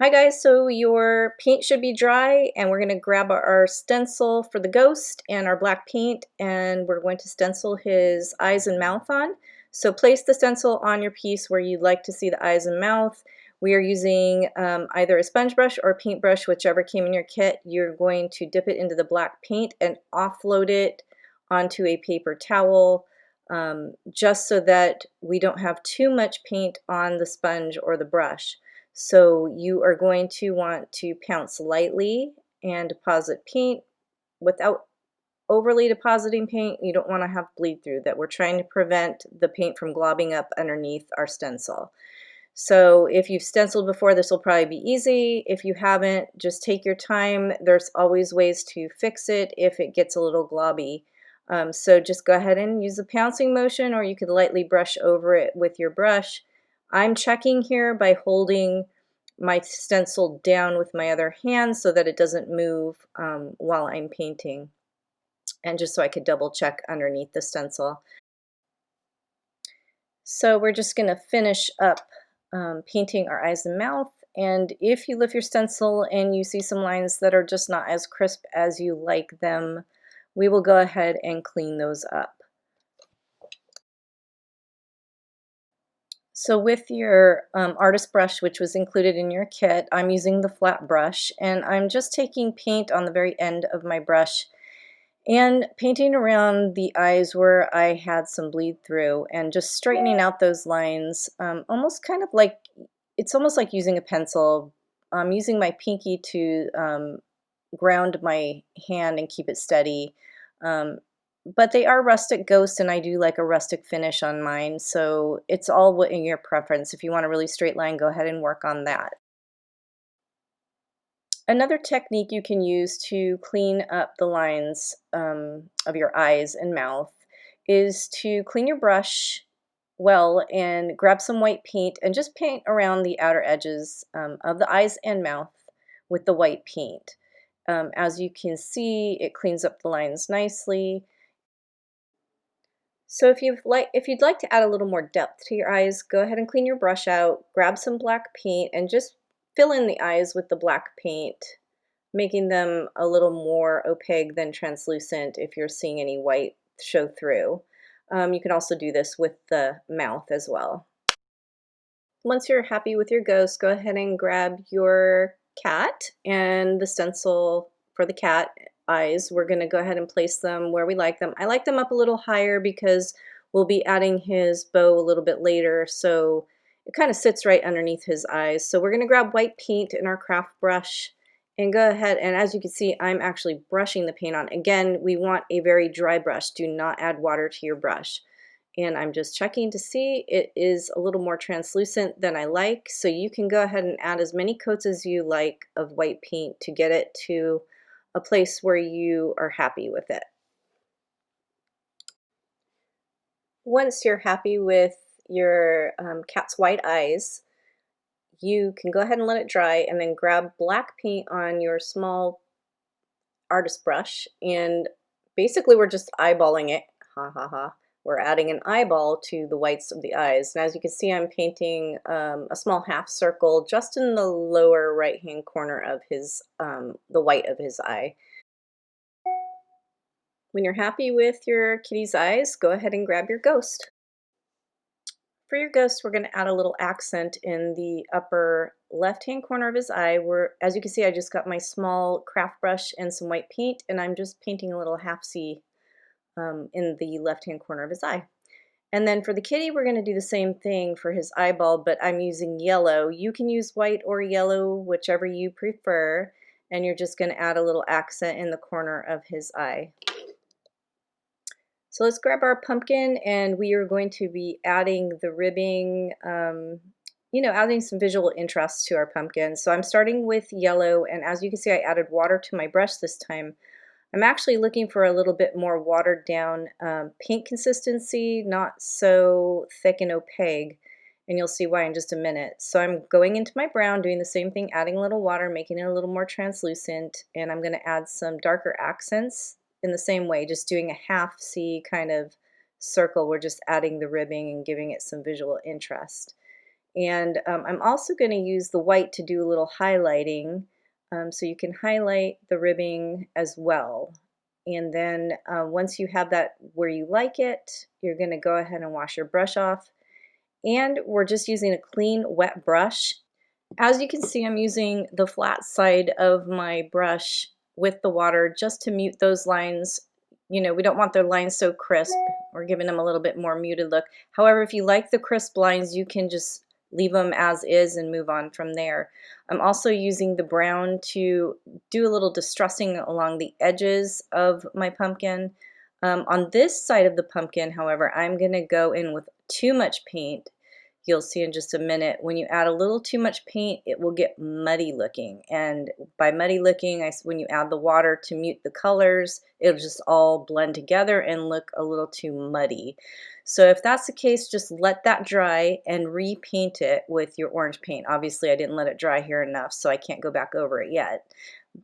Hi guys, so your paint should be dry and we're going to grab our stencil for the ghost and our black paint and we're going to stencil his eyes and mouth on. So place the stencil on your piece where you'd like to see the eyes and mouth. We are using either a sponge brush or a paintbrush, whichever came in your kit. You're going to dip it into the black paint and offload it onto a paper towel just so that we don't have too much paint on the sponge or the brush. So you are going to want to pounce lightly and deposit paint without overly depositing paint. You don't want to have bleed through that. We're trying to prevent the paint from globbing up underneath our stencil. So if you've stenciled before, this will probably be easy. If you haven't, just take your time. There's always ways to fix it if it gets a little globby. So just go ahead and use the pouncing motion, or you could lightly brush over it with your brush. I'm checking here by holding my stencil down with my other hand so that it doesn't move while I'm painting, and just so I could double check underneath the stencil. So we're just going to finish up painting our eyes and mouth, and if you lift your stencil and you see some lines that are just not as crisp as you like them, we will go ahead and clean those up. So with your artist brush, which was included in your kit, I'm using the flat brush, and I'm just taking paint on the very end of my brush and painting around the eyes where I had some bleed through and just straightening out those lines, almost kind of like, it's almost like using a pencil. I'm using my pinky to ground my hand and keep it steady. Um, but they are rustic ghosts, and I do like a rustic finish on mine, so it's all in your preference. If you want a really straight line, go ahead and work on that. Another technique you can use to clean up the lines of your eyes and mouth is to clean your brush well and grab some white paint and just paint around the outer edges of the eyes and mouth with the white paint. As you can see, it cleans up the lines nicely. So if you'd like to add a little more depth to your eyes, go ahead and clean your brush out, grab some black paint, and just fill in the eyes with the black paint, making them a little more opaque than translucent if you're seeing any white show through. You can also do this with the mouth as well. Once you're happy with your ghost, go ahead and grab your cat and the stencil for the cat eyes. We're going to go ahead and place them where we like them. I like them up a little higher because we'll be adding his bow a little bit later, so it kind of sits right underneath his eyes. So we're going to grab white paint in our craft brush and go ahead, and as you can see, I'm actually brushing the paint on. Again, we want a very dry brush. Do not add water to your brush. And I'm just checking to see it is a little more translucent than I like, so you can go ahead and add as many coats as you like of white paint to get it to a place where you are happy with it. Once you're happy with your cat's white eyes, you can go ahead and let it dry and then grab black paint on your small artist brush, and basically we're just eyeballing it. Ha ha ha. We're adding an eyeball to the whites of the eyes. And as you can see, I'm painting a small half circle just in the lower right hand corner of his, the white of his eye. When you're happy with your kitty's eyes, go ahead and grab your ghost. For your ghost, we're going to add a little accent in the upper left-hand corner of his eye, where, as you can see, I just got my small craft brush and some white paint, and I'm just painting a little half C in the left-hand corner of his eye. And then for the kitty, we're going to do the same thing for his eyeball, but I'm using yellow. You can use white or yellow, whichever you prefer, and you're just going to add a little accent in the corner of his eye. So let's grab our pumpkin, and we are going to be adding the ribbing, adding some visual interest to our pumpkin. So I'm starting with yellow, and as you can see, I added water to my brush this time. I'm actually looking for a little bit more watered down paint consistency, not so thick and opaque, and you'll see why in just a minute. So I'm going into my brown, doing the same thing, adding a little water, making it a little more translucent, and I'm going to add some darker accents in the same way, just doing a half C kind of circle. We're just adding the ribbing and giving it some visual interest. And I'm also going to use the white to do a little highlighting, so you can highlight the ribbing as well. And then once you have that where you like it, you're going to go ahead and wash your brush off. And we're just using a clean, wet brush. As you can see, I'm using the flat side of my brush with the water just to mute those lines. You know, we don't want their lines so crisp. We're giving them a little bit more muted look. However, if you like the crisp lines, you can just leave them as is and move on from there. I'm also using the brown to do a little distressing along the edges of my pumpkin. On this side of the pumpkin, however, I'm going to go in with too much paint. You'll see in just a minute, when you add a little too much paint, it will get muddy looking. And by muddy looking, when you add the water to mute the colors, it'll just all blend together and look a little too muddy. So if that's the case, just let that dry and repaint it with your orange paint. Obviously, I didn't let it dry here enough, so I can't go back over it yet.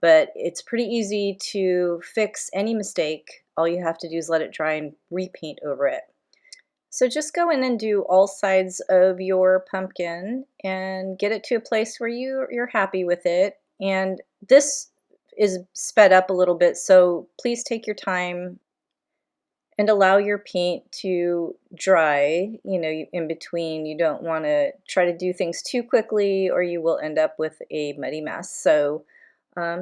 But it's pretty easy to fix any mistake. All you have to do is let it dry and repaint over it. So just go in and do all sides of your pumpkin and get it to a place where you're happy with it. And this is sped up a little bit, so please take your time and allow your paint to dry, you know, in between. You don't want to try to do things too quickly or you will end up with a muddy mess. So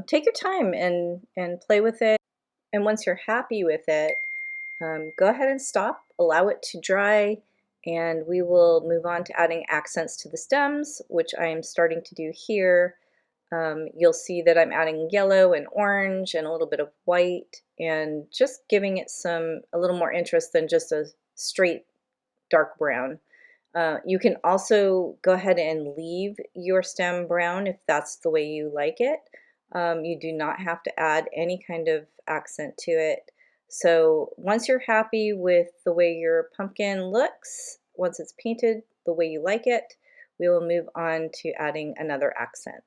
take your time and play with it. And once you're happy with it, go ahead and stop, allow it to dry, and we will move on to adding accents to the stems, which I am starting to do here. You'll see that I'm adding yellow and orange and a little bit of white and just giving it a little more interest than just a straight dark brown. You can also go ahead and leave your stem brown if that's the way you like it. You do not have to add any kind of accent to it. So once you're happy with the way your pumpkin looks, once it's painted the way you like it, we will move on to adding another accent.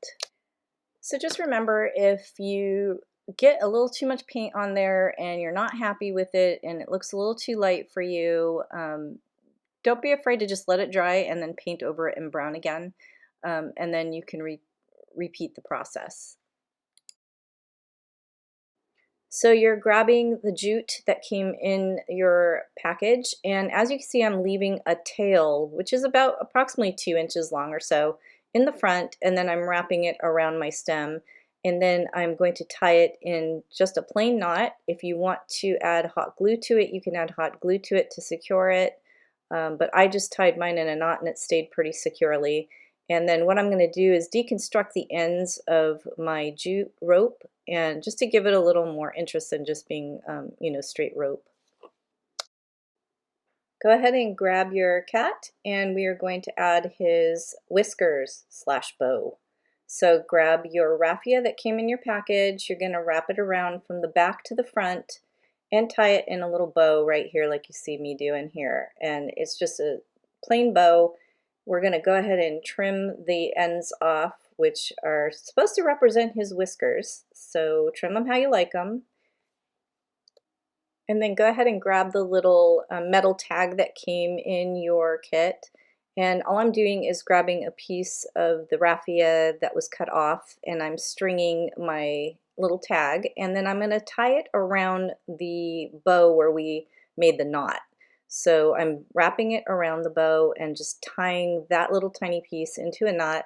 So just remember, if you get a little too much paint on there and you're not happy with it and it looks a little too light for you, don't be afraid to just let it dry and then paint over it in brown again, and then you can repeat the process. So you're grabbing the jute that came in your package, and as you can see, I'm leaving a tail, which is about approximately 2 inches long or so, in the front, and then I'm wrapping it around my stem, and then I'm going to tie it in just a plain knot. If you want to add hot glue to it, you can add hot glue to it to secure it, but I just tied mine in a knot and it stayed pretty securely. And then what I'm going to do is deconstruct the ends of my jute rope, and just to give it a little more interest than just being, you know, straight rope. Go ahead and grab your cat, and we are going to add his whiskers / bow. So grab your raffia that came in your package. You're going to wrap it around from the back to the front and tie it in a little bow right here like you see me doing here. And it's just a plain bow. We're going to go ahead and trim the ends off, which are supposed to represent his whiskers. So trim them how you like them. And then go ahead and grab the little metal tag that came in your kit. And all I'm doing is grabbing a piece of the raffia that was cut off, and I'm stringing my little tag, and then I'm going to tie it around the bow where we made the knot. So I'm wrapping it around the bow and just tying that little tiny piece into a knot,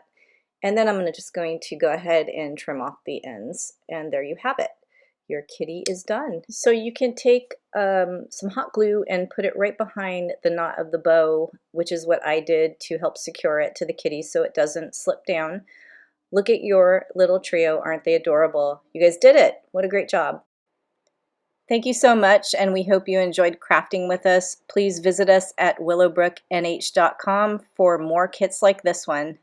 and then I'm just going to go ahead and trim off the ends, and there you have it. Your kitty is done. So you can take some hot glue and put it right behind the knot of the bow, which is what I did to help secure it to the kitty so it doesn't slip down. Look at your little trio. Aren't they adorable? You guys did it. What a great job. Thank you so much, and we hope you enjoyed crafting with us. Please visit us at willowbrooknh.com for more kits like this one.